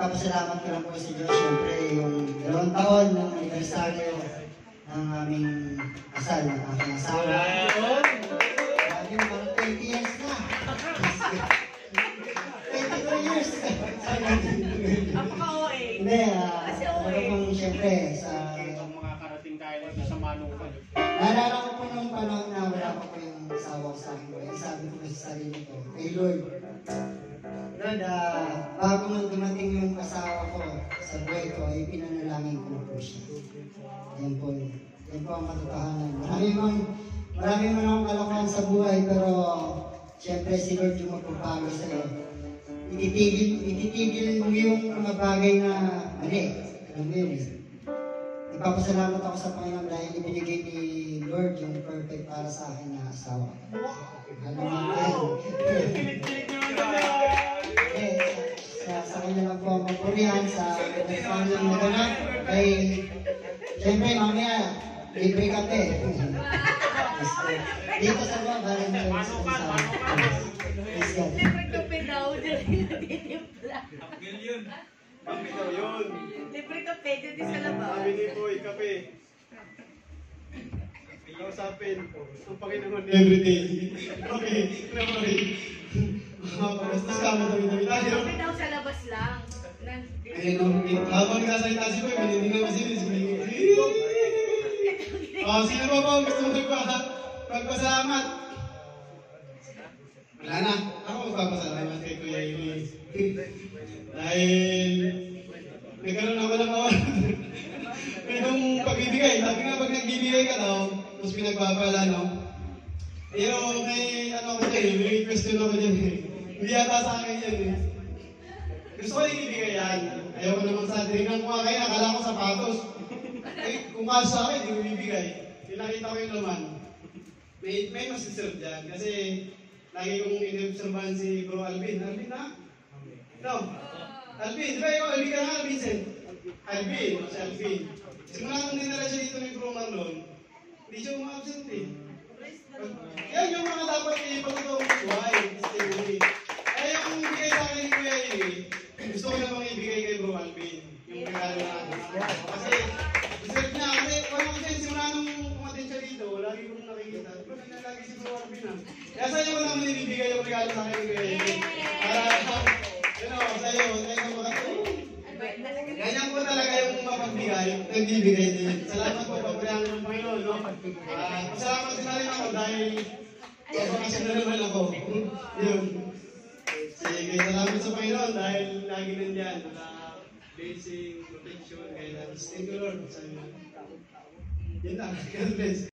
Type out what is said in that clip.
Nagpapasalamat ko lang po sa Diyos. Siyempre, yung 2 taon ng anibersaryo ng aming kasal, ng aking asawa. Yung parang 20 years na. 22 years. Napaka-OA. Hindi, pong siyempre, sa mga karating tayo sa Manukan. naalala ko po nung panahon na wala pa po yung asawa ko sa akin. Kaya sabi ko sa sarili ko, kay Lord, Lord, bago man dumating yung asawa ko sa buhay ko, ay pinanalangin ko na po siya. Yan po ang katotohanan. Marami man akong kalokohan sa buhay, pero siyempre si Lord yung magpapago sa'yo. Ititigil mo yung mga bagay na mali. Alam mo yun eh. Nagpapasalamat ako sa Panginoon dahil ibinigay ni Lord yung perfect para sa akin na asawa. Alam mo yun. Sa kanya lang po ang magpurihan sa kanyang naganap. Ay, siyempre mamaya, libre kape. Dito sa mga barang na yung sa Libre kape daw, dyan natitimpla. Abgel yun. Kape daw yun. Libre kape, dyan sa labas. Sabi ni Boy, kape. Kausapin. Ang Panginoon everyday. Okay, memory. Makapagastos ka mo dami-dami tayo. Kape daw sa labas lang. Habang nagsasalita si Boy, manindigan mo sila. Sino ba ba gusto mo magpasalamat? Wala na. Ako magpapasalamat kay Kuya Ili. Dahil nagkaroon ako ng itong pagbibigay. Sabi nga pag nagbibigay ka daw, tapos pinagbabala, no? Pero may ano ko dyan, may question ako dyan eh. Hindi yata sa akin yan eh. Gusto ko yung ibigay yan. Ayaw ko naman sa tinignan ko nga kayo, nakala ko sapatos. Eh, kung kaso sa akin, hindi ko bibigay. Tinakita ko yung laman. May masiserve dyan. Kasi lagi kong in-observan si Bro Alvin. Alvin na? No. Alvin, di ba ikaw? Alvin ka na, Alvin, Sen? Alvin, si Alvin. Simula nung dinala siya dito ni Bro Marlon, hindi siya umabsent eh. Yan yung mga dapat ipagkatawang buhay. Kaya yung bigay sa akin ni Kuya Ili, gusto ko namang ibigay kay Bro Alvin. Yung regalo natin. Kasi, deserve niya. Kasi, wala ko din, simula nung kumatin siya dito, lagi kong nakikita. Di ba nalagi si Bro Alvin ah? Kaya sa'yo ko naman ibibigay yung regalo sa akin ni Kuya Ili. Para, sa'yo makatulong. Ganyan po talaga yung mapagbigay, nagbibigay din. Salamat po, pagpilihan ng Panginoon, no? Pasalamat din na rin ako dahil kapakasya na naman ako. Yun. Sige, salamat sa Panginoon dahil lagi nandiyan. Blessing, protection, guidance. Thank you, Lord. Yun lang. God bless.